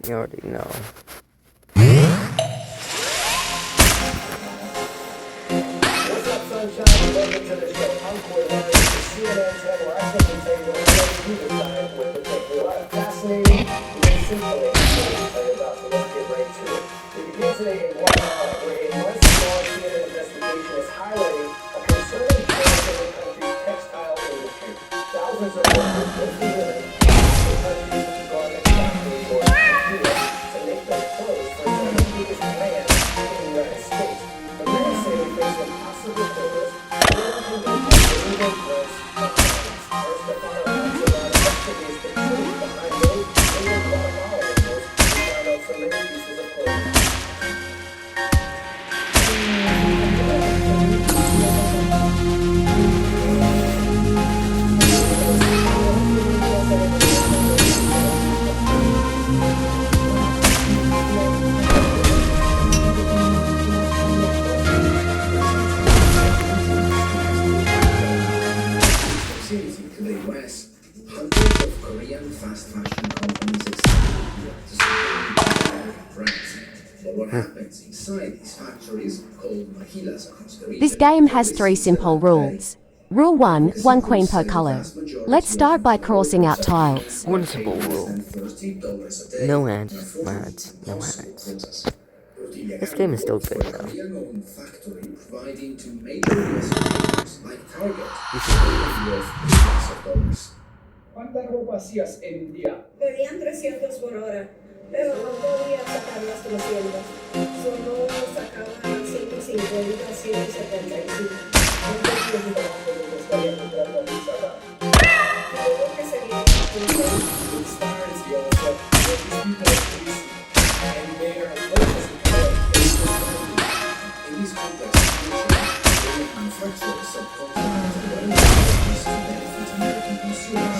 You already know. What's up, sunshine? Welcome to the show. I'm Corey Myers, the CNN channel. I simply tell you whatever you decide with the take. A lot of fascinating, even simple information to tell you about, so let's get right to it. We begin today in Guatemala, where a months-long CNN investigation is highlighting a concerning trend in the country's textile industry. Thousands of workers, mostly women, the country's garment factory or computer to make their clothes for some of the biggest brands in the United States. But many say they face impossible quotas, little conventions, and even threats of violence. Our Stefano Capsulon investigates the truth behind those single Guatemalan workers who found out so many pieces of clothing. To the US, hundreds of Korean fast fashion companies expand to support American brands. But what happens inside these factories, called maquilas across the region? This game has 3 simple rules. Rule 1, 1 queen per color. Let's start by crossing out tiles. One simple rule. No ads, no ads. This game is still good though. Korean-owned factory providing to major US retailers like Target, worth billions of dollars. ¿Cuánta ropa hacías en un día? Pedían 300 por hora, pero no podía sacar las 300. Solo sacaban 150, 175. ¿Cuánto tiempo trabajo le gustaría encontrar con mi trabajo? Creo que sería It starts the also with these people are busy and they are purchasing in these complex situations, they manufacture subcontinents and what is to benefit American consumers.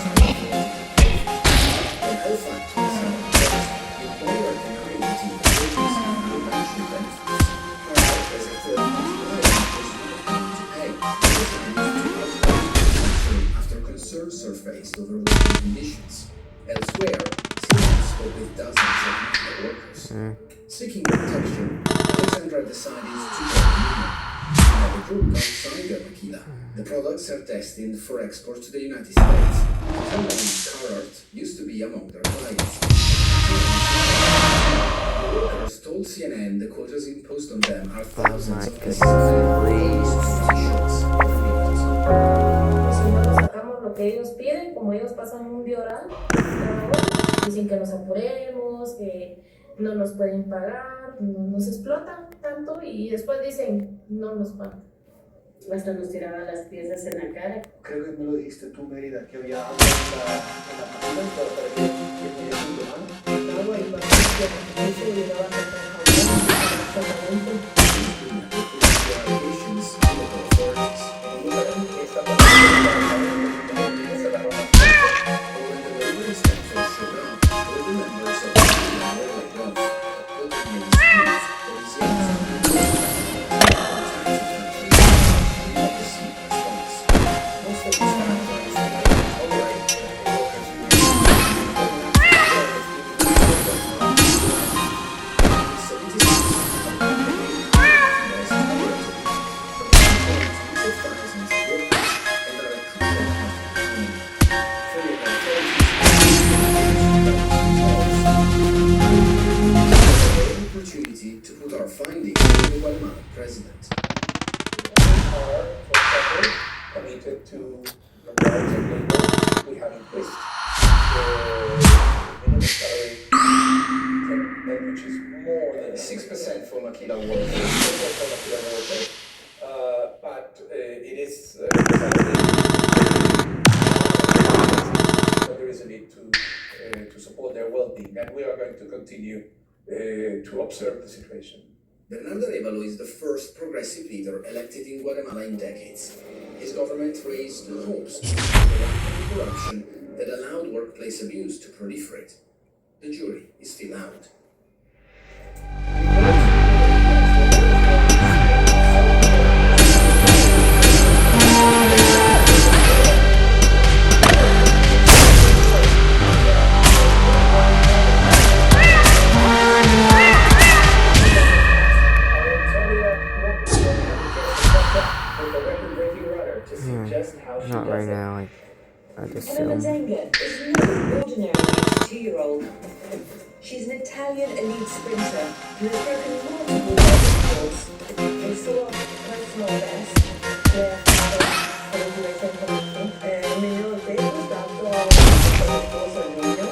The whole factories are the employer can create team savings and financial benefits. However, as a third-party liability to pay, after concerns surfaced over working conditions. Elsewhere, CNN spoke with dozens of maquila workers. Seeking protection, Alexandra decided to join the union. At the group outside their maquila, the products are destined for export to the United States. Holland Carrot used to be among their clients. The workers told CNN the quotas imposed on them are thousands of pieces of t-shirts of meals. Si no nos sacamos lo que ellos piden, como ellos pasan un bioral, dicen que nos apuremos, que no nos pueden pagar, nos explotan tanto y después dicen no nos pagan. Hasta nos tiraban las piezas en la cara. Creo que me lo dijiste tú, Mérida, que había agua en la máquina para que podía funcionar. Agua y paciencia, porque se llegaba a comprar jabón, to put our findings to the Guatemalan president. We are, committed to the rights of labor. We have increased the minimum salary, which is more than 6% for maquila workers. But it is so there is a need to support their well-being, and we are going to continue to observe the situation. Bernardo Arevalo is the first progressive leader elected in Guatemala in decades. His government raised hopes of corruption that allowed workplace abuse to proliferate. The jury is still out. Not right now, I'd Elena assume. Zenga is no ordinary 92-year-old. She's an Italian elite sprinter who has broken multiple world records. They saw a personal best, their father, il miglior tempo è stato lo scorso giugno.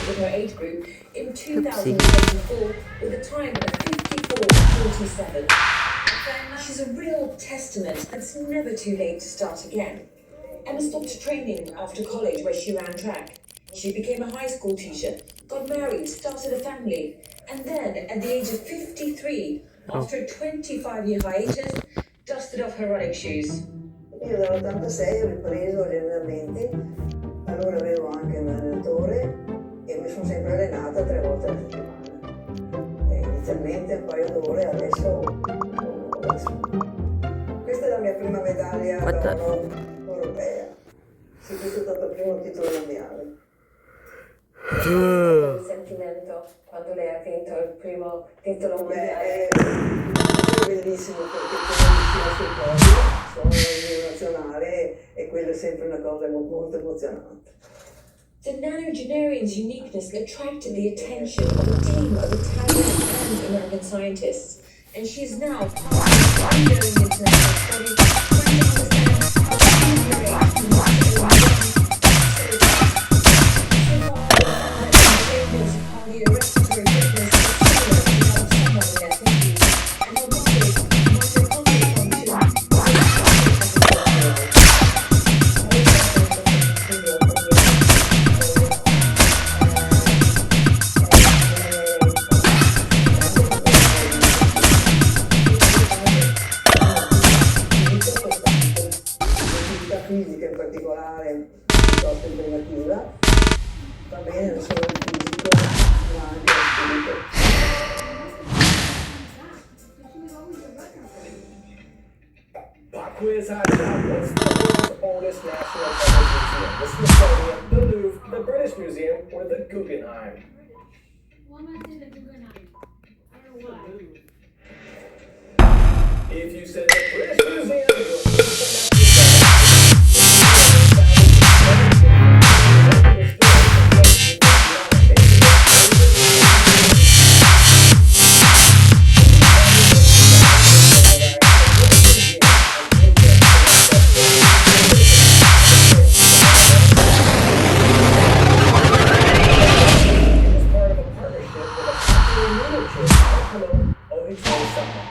With her age group in 2004 with a time of 54:47. She's a real testament. It's never too late to start again. Emma stopped training after college where she ran track. She became a high school teacher, got married, started a family, and then at the age of 53, after a 25-year hiatus, dusted off her running shoes. Io dall'86 ho ripreso gli allenamenti, allora avevo anche un allenatore e mi sono sempre allenata 3 volte alla settimana. Inizialmente un paio d'ore, adesso. Questa è la mia prima medaglia europea. Sì, questo è stato il primo titolo mondiale. Il sentimento quando lei ha vinto il primo titolo mondiale. È bellissimo perché sono vicino sul podio, sono in nazionale e quello è sempre una cosa molto emozionante. The nanogenarian's uniqueness attracted the attention of a team of Italian and American scientists, and she is now part of an ongoing international study trying to understand how to cardiorespiratory fitness is similar to that of someone in their 50s, and her body mitochondrial Fisica in particolare, piuttosto impegnativa, va bene non solo il fisico ma anche lo spirito. Pop quiz hot shot. What's the world's oldest national public museum? The Smithsonian, the Louvre, the British Museum, or the Guggenheim? Well, I'm gonna say the Guggenheim. I don't know why. If you said the British Museum,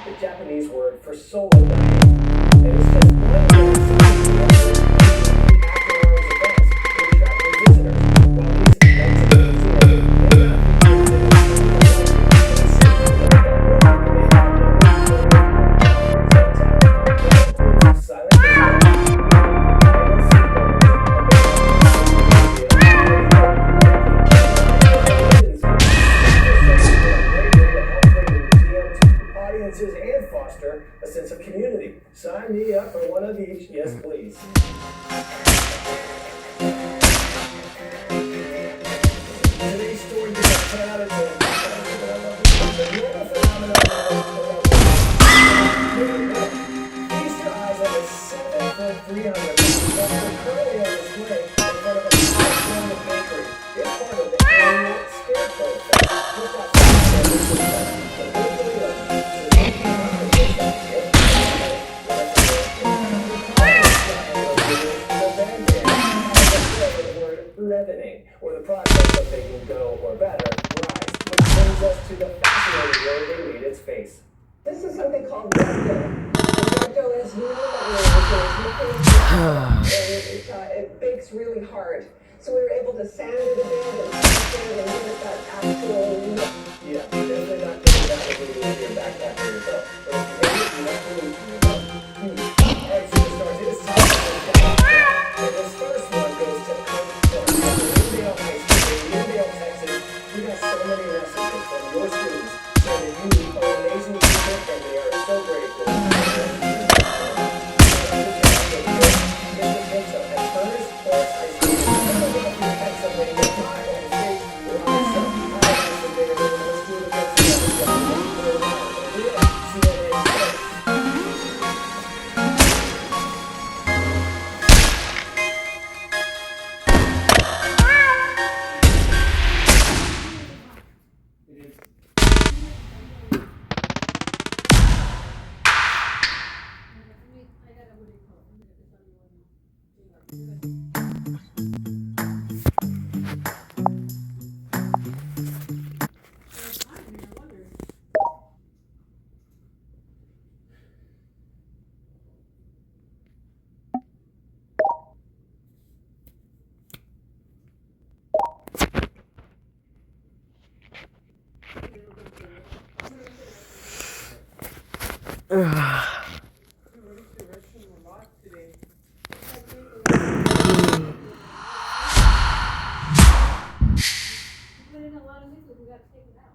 the Japanese word for solar diet. And it's just one of those after-hours events to attract new visitors. While these nights in the museum may audiences and foster a sense of community. Sign me up for one of each, yes please. Today's story gives a 10 out of 10. The normal phenomenon feast your eyes on a 7'3" that's currently on display in front of a California bakery. It's part of the annual Scarecrow Fest just outside of San Francisco. Leavening, or the process of making dough or batter rise, which brings us to the fascinating word they made its face. This is something called recto. Recto, as you know, it bakes really hard. So we were able to sand it a bit and polish it and give it that actual look. Yeah, definitely not doing that when you leave your backpack for yourself. But if you make it, you have to leave for yourself. Alright, superstars, it is time for the down. And this first one goes to Uniondale High School in Uniondale, Texas. We got so many messages from your students saying that you are amazing people and they are so grateful. Mr. Pinto at Turner's Forest High School. put in a lot of liquid, we gotta take it out.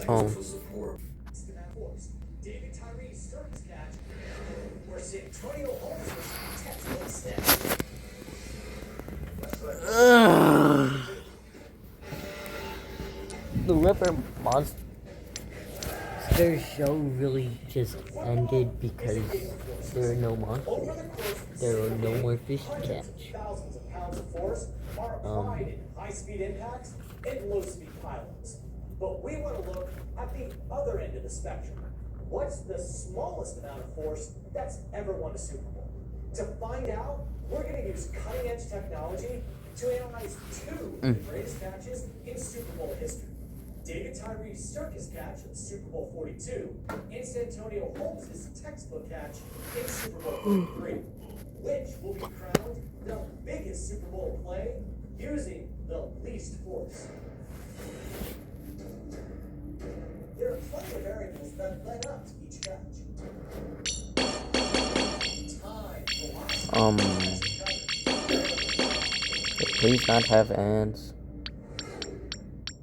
Oh. David Tyree's circus catch, or Antonio Holmes' textbook snatch. The River Monster show really just ended because there are no monsters. There are no more fish to catch. Thousands of pounds of force are applied in high-speed impacts and low-speed pylons. But we want to look at the other end of the spectrum. What's the smallest amount of force that's ever won a Super Bowl? To find out, we're going to use cutting-edge technology to analyze two of the greatest catches in Super Bowl history. David Tyree's circus catch in Super Bowl 42 and Santonio Holmes' textbook catch in Super Bowl 43, which will be crowned the biggest Super Bowl play using the least force. There are plenty of variables that led up to each catch. Time, velocity, please not have ants?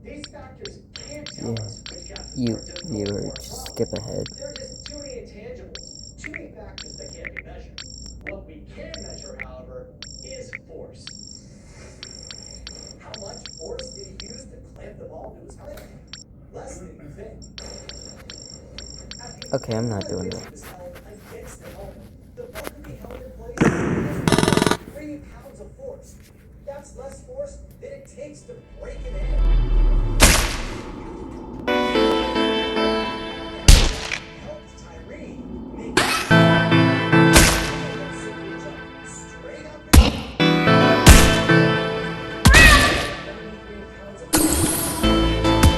These factors can't tell Yeah. us which gases You are difficult viewer, or just possible. skip ahead. There are just too many intangibles, too many factors that can't be measured. What we can measure, however, is force. How much force did he use to clamp the ball to his helmet? Less than you think. Okay, I'm not doing that. Was held against the helmet. The ball could be held in place with 3 pounds of force. That's less force than it takes to break an egg. Helped Tyree make simply jump straight up and 93 pounds of force.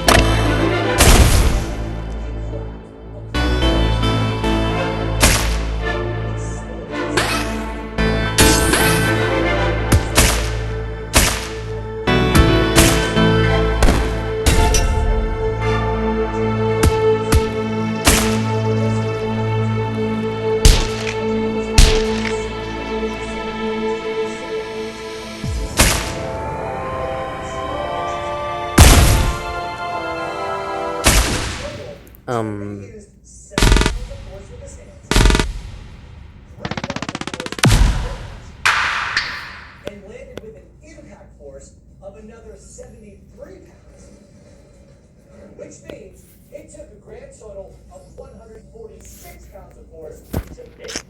Used 7 pounds of force with his hands, 3 pounds of force with his fingers, and landed with an impact force of another 73 pounds. Which means it took a grand total of 146 pounds of force to make.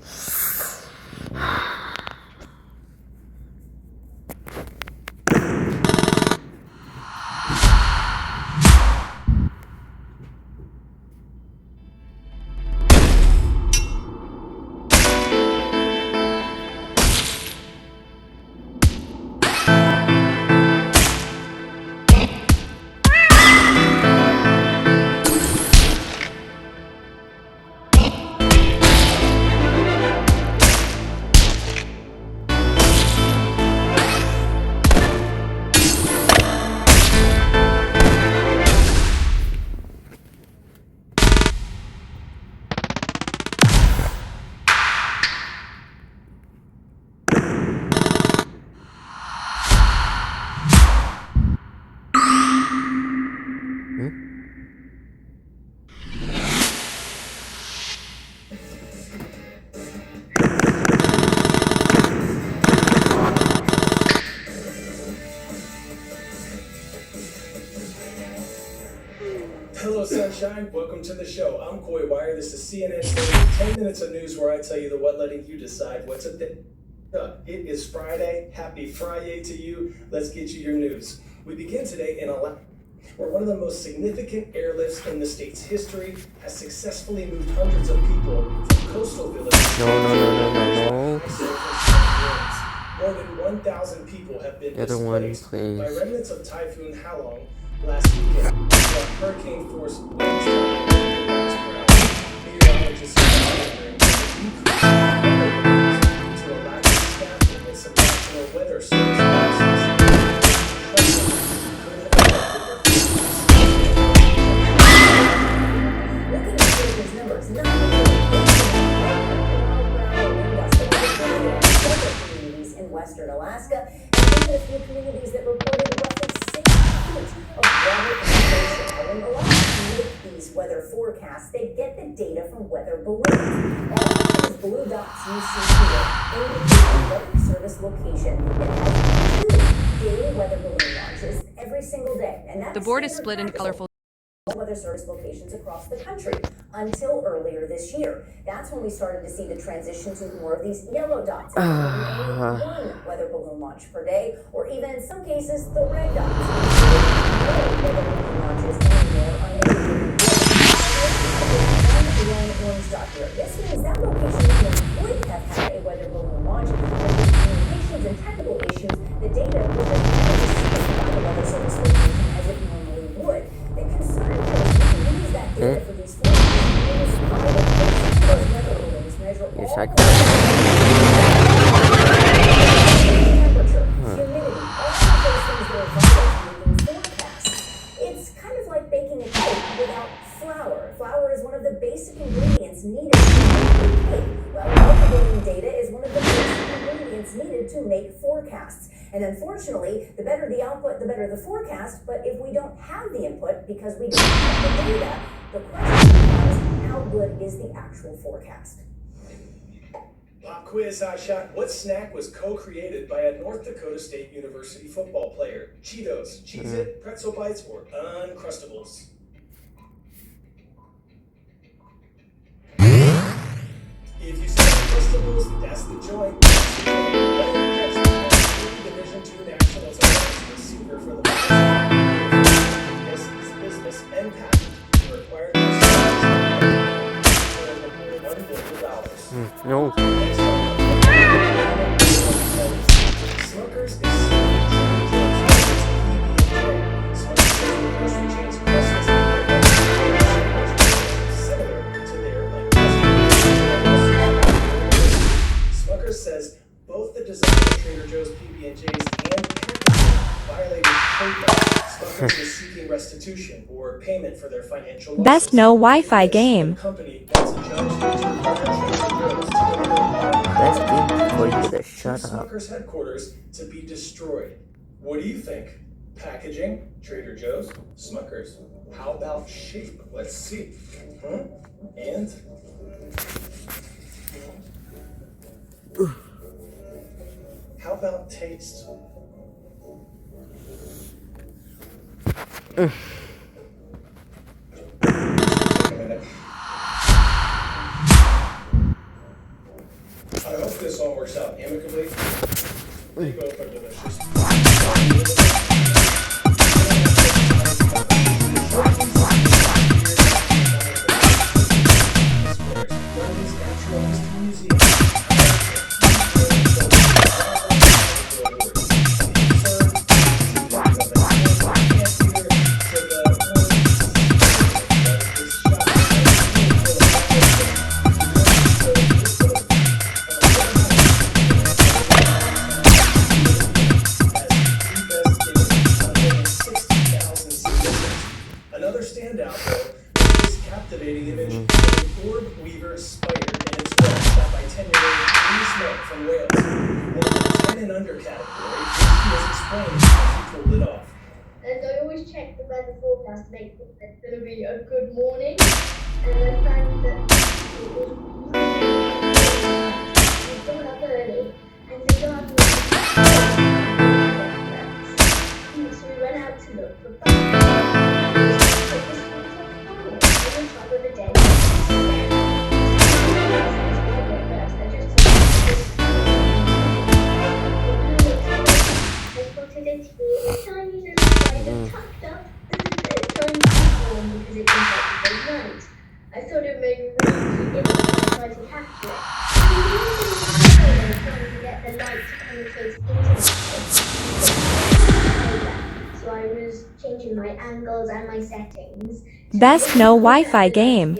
Hello, sunshine. Welcome to the show. I'm Coy Wire. This is CNN. 10 minutes of news where I tell you the what, letting you decide what's a thing. It is Friday. Happy Friday to you. Let's get you your news. We begin today in Alaska, where one of the most significant airlifts in the state's history has successfully moved hundreds of people from coastal villages. No. More than 1,000 people have been The other one, displaced please. by remnants of Typhoon Halong last weekend, while hurricane force winds traveled 50 miles per hour. Meteorologists are monitoring the decrease in weather due to a lack of staffing at some national weather service offices. Looking at those numbers, not several communities in western Alaska, and even a few communities that reported roughly 6 feet of water inundation. Now, when Alaskans make these weather forecasts, they get the data from weather balloons. All of those blue dots you see here indicate a weather service location that has 2 daily weather balloon launches every single day. And that's The board is split into colorful weather service locations across the country until earlier this year. That's when we started to see the transition to more of these yellow dots. One weather balloon launch per day, or even in some cases, the red dots. No weather balloon launches anymore on any given day. One orange dot here. This means that location would have had a weather balloon launch, but with communications and technical issues, the data was not received by the weather service location as it normally would. The concern is we can use that data for these forecasts. Those weather balloons measure all Yes, I the could. temperature, humidity, all of those things that are vital to making forecasts. It's kind of like baking a cake without flour. Flour is one of the basic ingredients needed to make a cake. Well, weather balloon data is one of the basic ingredients science needed to make forecasts. And unfortunately, the better the output, the better the forecast. But if we don't have the input because we don't have the data, the question becomes, how good is the actual forecast? Pop quiz, hotshot. What snack was co-created by a North Dakota State University football player? Cheetos, Cheez-It, Pretzel Bites, or Uncrustables? If you say Uncrustables, that's the joint. Division II Nationals are receiver for the Business business and patent required $1 billion. No. Smuckers says both the design of Trader Joe's PB&J's and packaging violated trademark. Smuckers is seeking restitution or payment for their financial losses. Best no Wi-Fi game. The company wants a judge to require Trader Joe's Best game for you to shut up. Smuckers headquarters to be destroyed. What do you think? Packaging, Trader Joe's, Smuckers. How about shape? Let's see. And how about taste? I hope this all works out amicably. They both are delicious. Another standout, though, is this captivating image of an orb weaver spider in its web shot by 10-year-old Lee Smith from Wales. In the 10 and under category, he has explained how he pulled it off. And I always check the weather forecast to make sure it's going to be a good morning. And I found that it was we got up early and the garden was so we went out to look for I thought it made me really interesting to capture it. Trying to get the light to penetrate into the so I was changing my angles and my settings. Best no Wi-Fi game.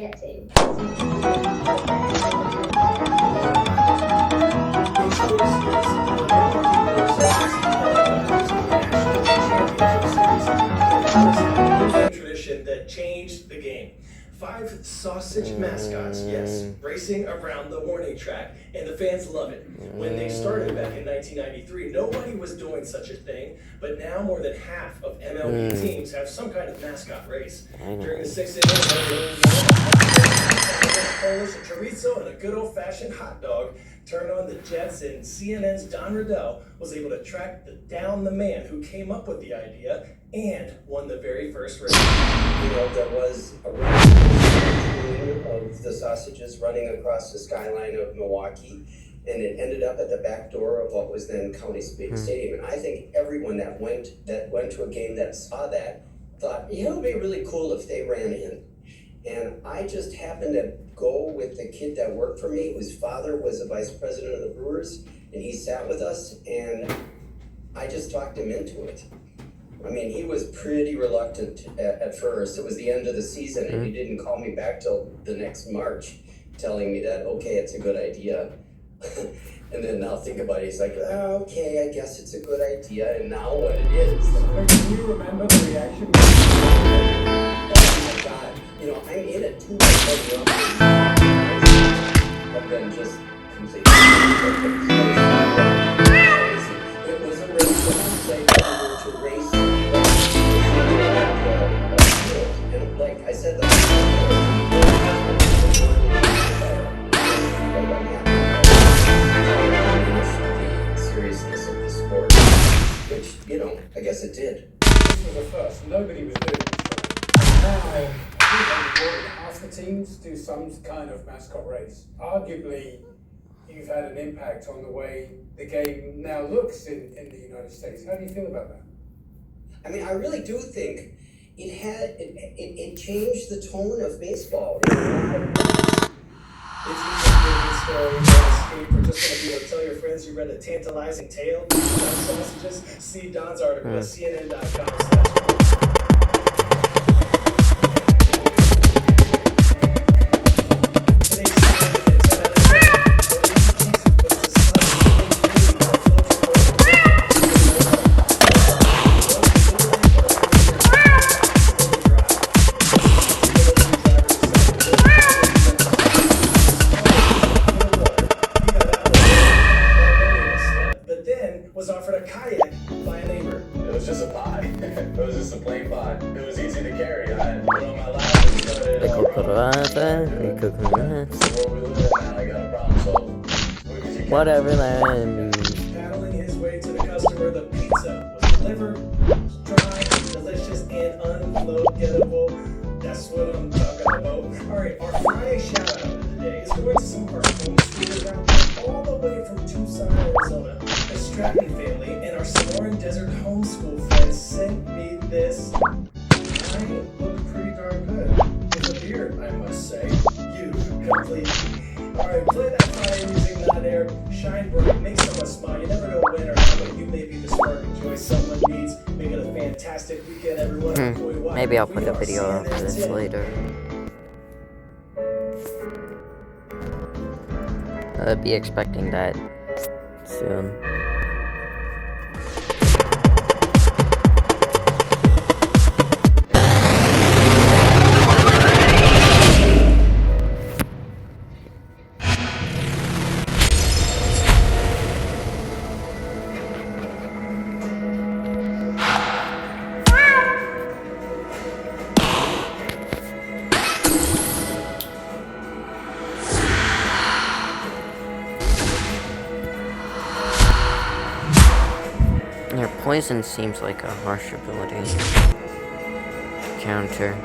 Tradition that changed the game. 5 sausage mascots, yes, racing around the warning track, and the fans love it. When they started back in 1993, nobody was doing such a thing, but now more than half of MLB teams have some kind of mascot race. During the 6 innings, Polish, a chorizo, and a good old-fashioned hot dog turned on the Jets, and CNN's Don Riddell was able to track down the man who came up with the idea and won the very first race. You know, there was a race of the sausages running across the skyline of Milwaukee, and it ended up at the back door of what was then County Stadium. And I think everyone that went to a game that saw that thought, it would be really cool if they ran in. And I just happened to go with the kid that worked for me, whose father was the vice president of the Brewers, and he sat with us, and I just talked him into it. I mean, he was pretty reluctant at first. It was the end of the season, and he didn't call me back till the next March, telling me that, okay, it's a good idea. And then now think about it, he's like, oh, okay, I guess it's a good idea, and now what it is. Can you remember the reaction? Oh my God, you know, I'm in it too much, but then just completely race the whole play in order to race and like I said, the seriousness of the sport, which, you know, I guess it did. This was a first. Nobody was doing this. Now, I think more than half the teams do some kind of mascot race. Arguably, you've had an impact on the way the game now looks in the United States. How do you feel about that? I mean, I really do think it changed the tone of baseball in a lot of ways. If you just read this story on escape or just want to be able to tell your friends you read a tantalizing tale about sausages, see Don's article at CNN.com/. Was offered a kayak by a neighbor. It was just a pod. It was just a plain pod. It was easy to carry. I had put on my lap and started The coconuts. where we live in now, I got a problem solved. Whatever that means. Paddling his way to the customer, the pizza was delivered, dry, delicious, and unloadable. That's what I'm talking about. Alright, our Friday shout out of the day is going to some of our homeschoolers out there all the way from Tucson, Arizona. The Stratton family and our Sonoran Desert homeschool friends sent me this. I look pretty darn good. With a beard, I must say. You complete. Alright, play that Friday music, not air. Shine bright, make someone smile. You never know when or how, but you may be the spark of joy someone needs. Make it a fantastic weekend, everyone. Maybe I'll put a video of this later. I'll be expecting that soon. Their poison seems like a harsh ability. Counter.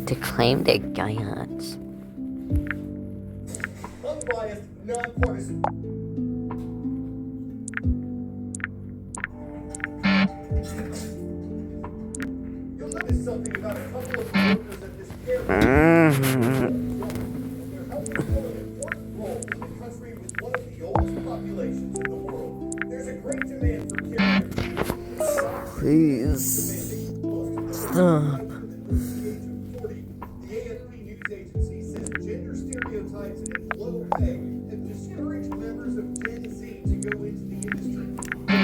To claim their giants. Unbiased, non-partisan. something about a couple of workers at this care facility. They're helping fill an important role in a country with one of the oldest populations in the world. There's a great demand for caregivers. Please. Stop. The AFP news agency says gender stereotypes and low pay have discouraged members of Gen Z to go into the industry.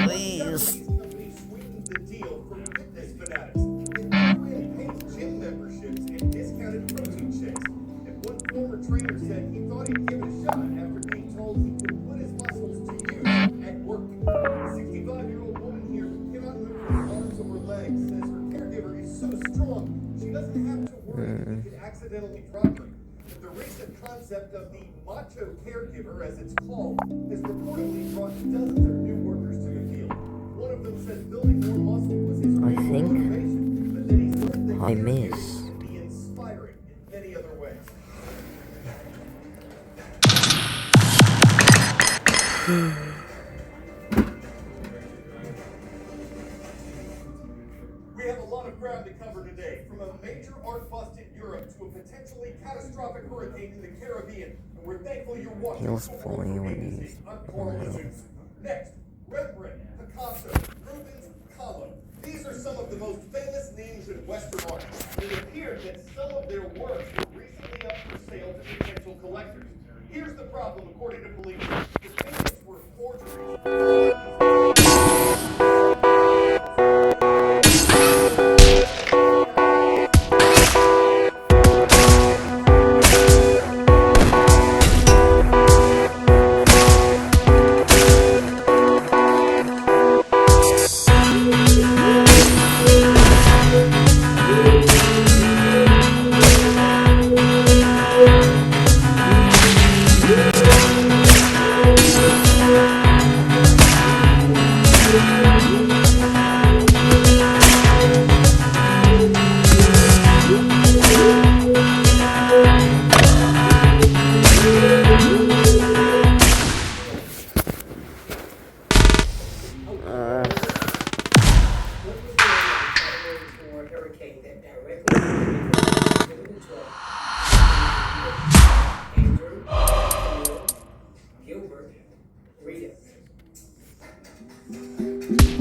Please. These companies sweetened the deal for fitness fanatics. It threw in paid gym memberships and discounted protein shakes. And one former trainer said he thought he'd give it a shot after being told he could put his muscles to use at work. The 65-year-old woman here who cannot move her arms or her legs says her caregiver is so strong she doesn't have to worry he could accidentally drop her. But the recent concept of the macho caregiver, as it's called, has reportedly brought dozens of new workers to the field. One of them says building more muscle was his I real think motivation, but then he learned that I caregiving miss. can be inspiring in many other ways. We have a lot of ground to cover today, from a major art bust in Europe to a potentially catastrophic hurricane in the Caribbean, and we're thankful you're watching. It was funny when you. I'm Carl Jesus. Next, Rembrandt, Picasso, Rubens, Kahlo. These are some of the most famous names in Western art. It appeared that some of their works were recently up for sale to potential collectors. Here's the problem, according to police. The paintings were forgeries.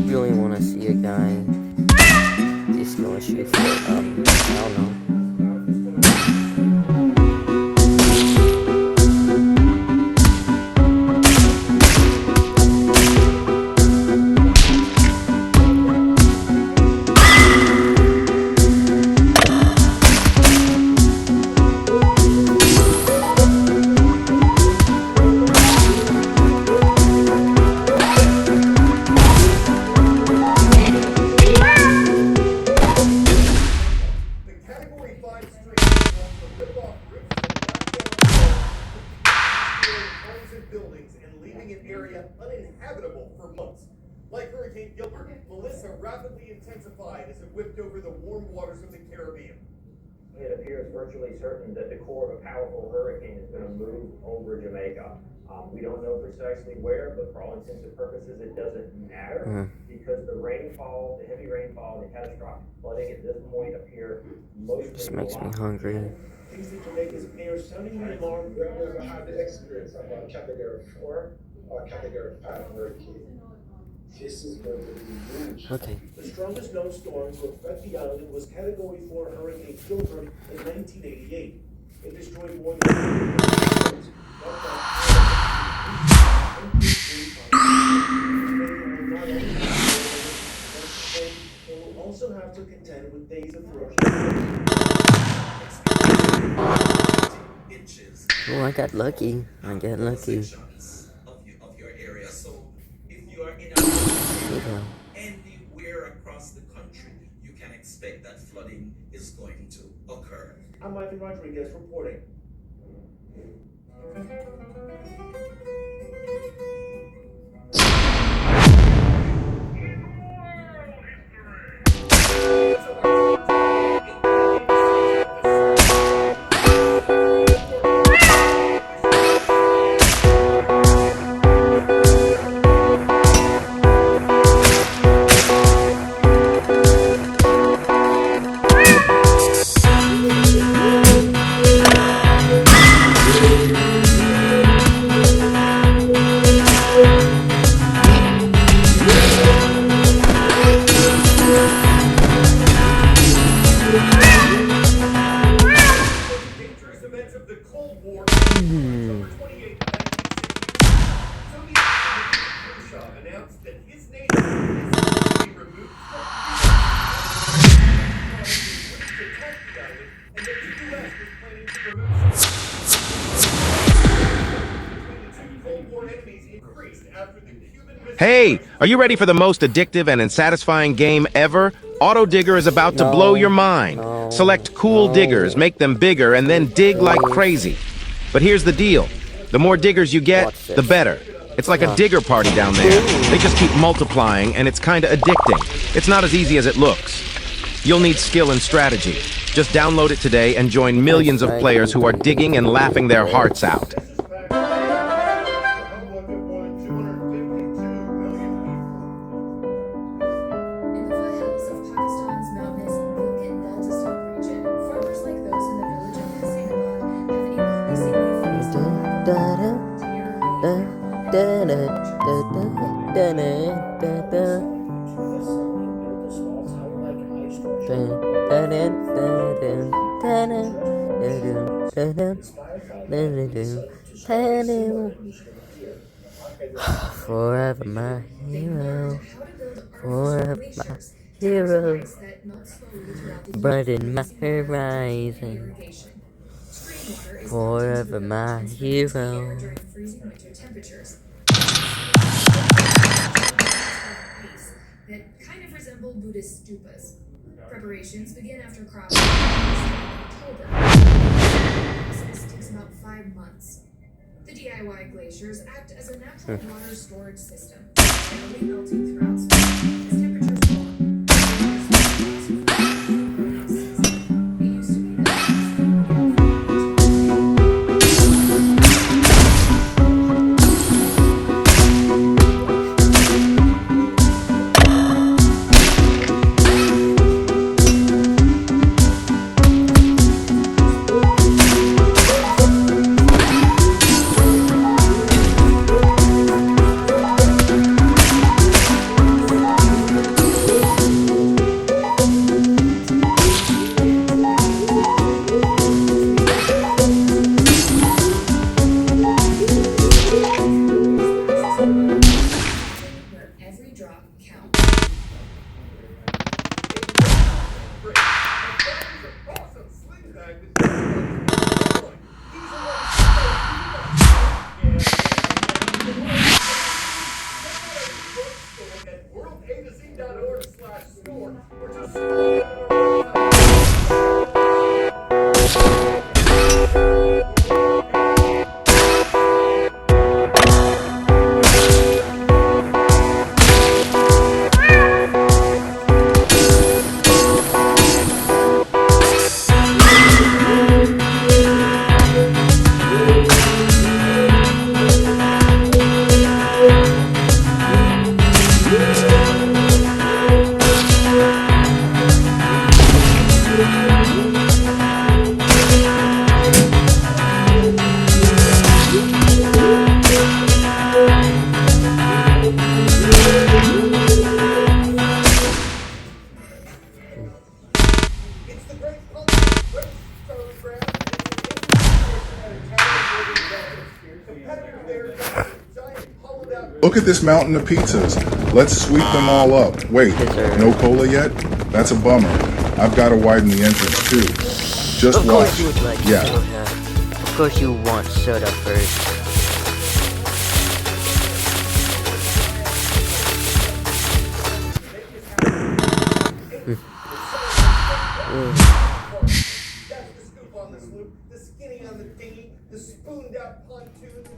Really want to see a guy disco issues for I don't know. Buildings and leaving an area uninhabitable for months. Like Hurricane Gilbert, Melissa rapidly intensified as it whipped over the warm waters of the Caribbean. It appears virtually certain that the core of a powerful hurricane is going to move over Jamaica. We don't know precisely where, but for all intents and purposes, it doesn't matter because the rainfall, the heavy rainfall, the catastrophic flooding at this point appear mostly. This makes me hungry. These are Jamaica's mayor sounding the alarm. We have never had the experience of a Category 4 or Category 5 hurricane. This is going to be huge. Okay. The strongest known storm to affect the island was Category 4 Hurricane Gilbert in 1988. It destroyed more than 100 homes. They will also have to contend with days of Oh, I got lucky. I got lucky. Of your area. So if you are in a anywhere across the country, you can expect that flooding is going to occur. I'm Ivan Rodriguez reporting. announced that his nation is going to be removed from to attack the island, and that the U.S. was planning to remove between the two Cold War enemies increased after the Cuban Missile Hey, Crisis. are you ready for the most addictive and unsatisfying game ever? Auto Digger is about to blow your mind. Select cool diggers, make them bigger, and then dig like crazy. But here's the deal. The more diggers you get, the better. It's like a digger party down there. They just keep multiplying, and it's kinda addicting. It's not as easy as it looks. You'll need skill and strategy. Just download it today and join millions of players who are digging and laughing their hearts out. This is back in the Republic of more than 252 million people. In the foothills of Pakistan's mountainous Gilgit-Baltistan region, farmers like those in the village of Hussainabad have increasingly faced a lack Forever my hero, forever my hero, bright in my horizon, forever my hero. That kind of resemble Buddhist stupas. Preparations begin after crop harvest in October. The process takes about 5 months. The DIY glaciers act as a natural water storage system, slowly melting throughout spring as temperatures fall. It used to be where every drop counts. Awesome sling bag that at worldagazine.org/store or just It's the Great Pumpkin Race Program. Competitor there got a giant hollowed out. Look at this mountain of pizzas. Let's sweep them all up. Wait, no cola yet? That's a bummer. I've got to widen the entrance too. Just Of watch. course you would like Yeah. soda. Of course you want soda first. That's the scoop on the sloop, the skinny on the dinghy, the spooned out pontoon, the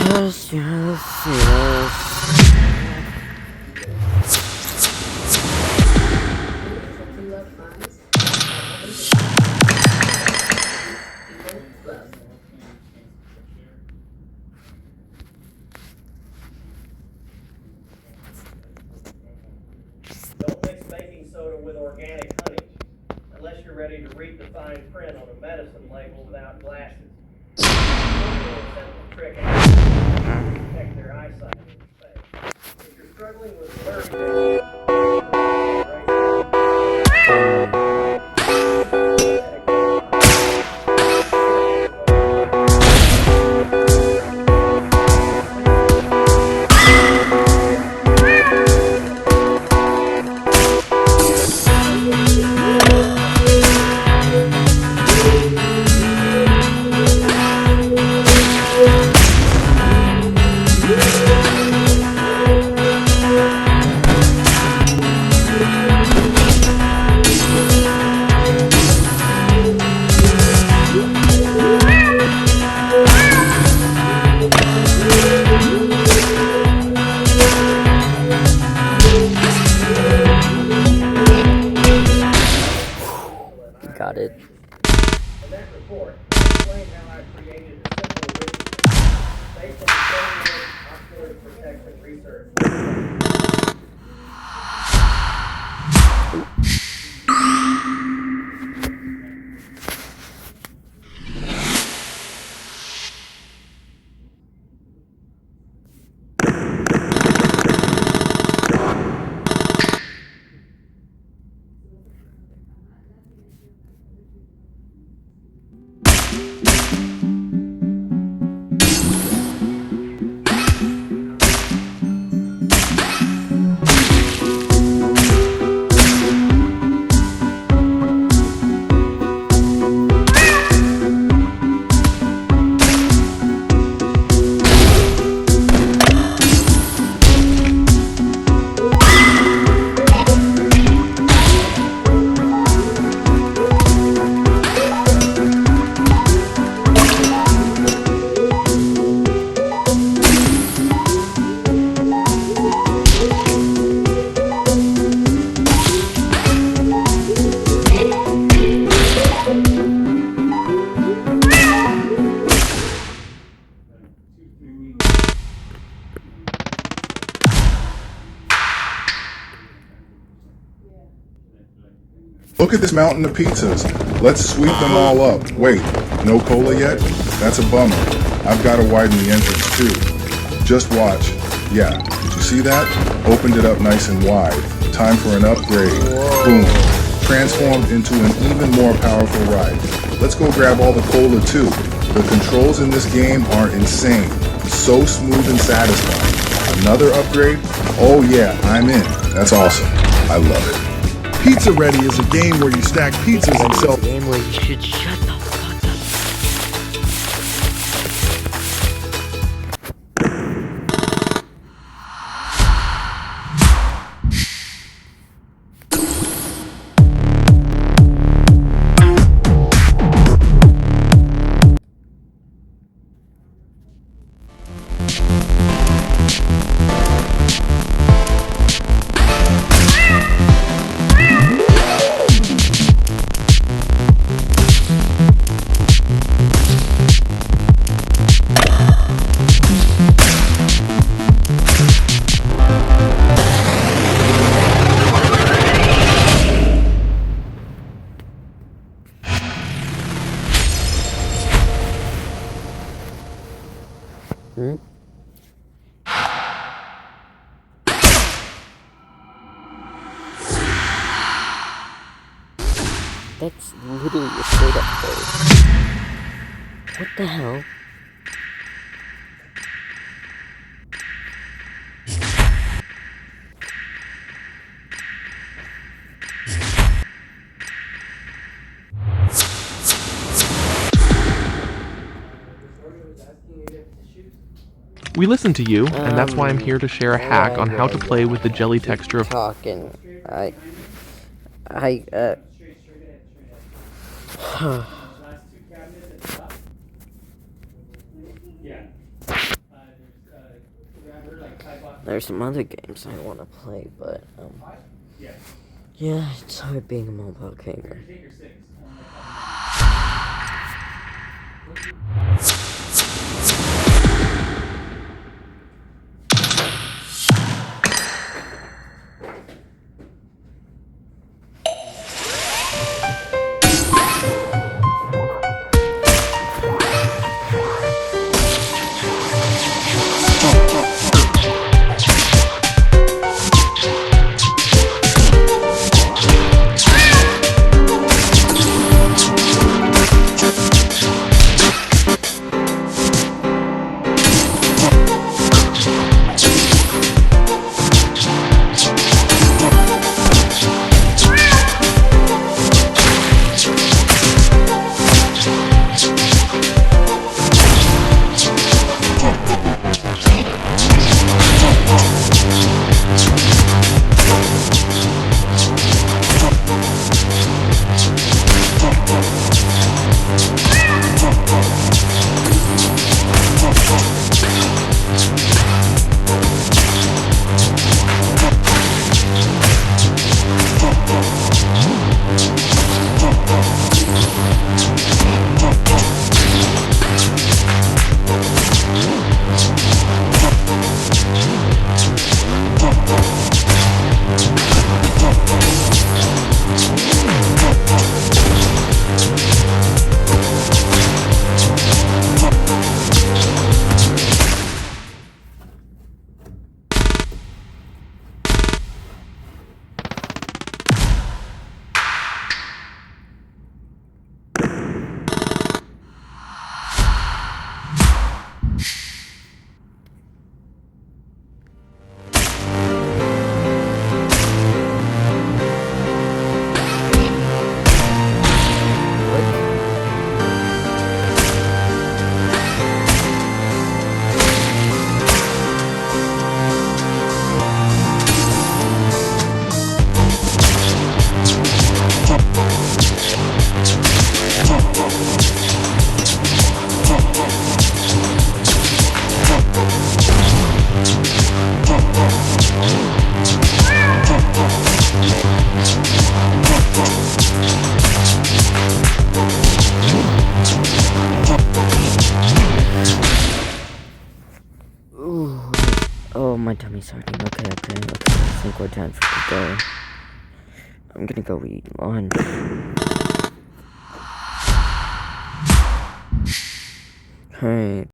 Yes, yes, yes. Don't mix baking soda with organic honey, unless you're ready to read the fine print on a medicine label without glasses. Simple trick to protect their eyesight in space. If you're struggling with blurry Got it. In that report, I explained how I created a simple widget based on the ocular protection research. Look at this mountain of pizzas. Let's sweep them all up. Wait, no cola yet? That's a bummer. I've got to widen the entrance too. Just watch. Yeah, did you see that? Opened it up nice and wide. Time for an upgrade. Boom. Transformed into an even more powerful ride. Let's go grab all the cola too. The controls in this game are insane. So smooth and satisfying. Another upgrade? Oh yeah, I'm in. That's awesome. I love it. Pizza Ready is a game where you stack pizzas and sell. A game where you should shut the fuck up. That's literally a straight up code. What the hell? We listen to you, and that's why I'm here to share a hack on how to play with the jelly texture of talking. There's some other games I want to play, but, yeah, it's hard being a mobile gamer. Oh, my tummy's hurting. Okay. I think we're time for to go. I'm gonna go eat lunch. Hey.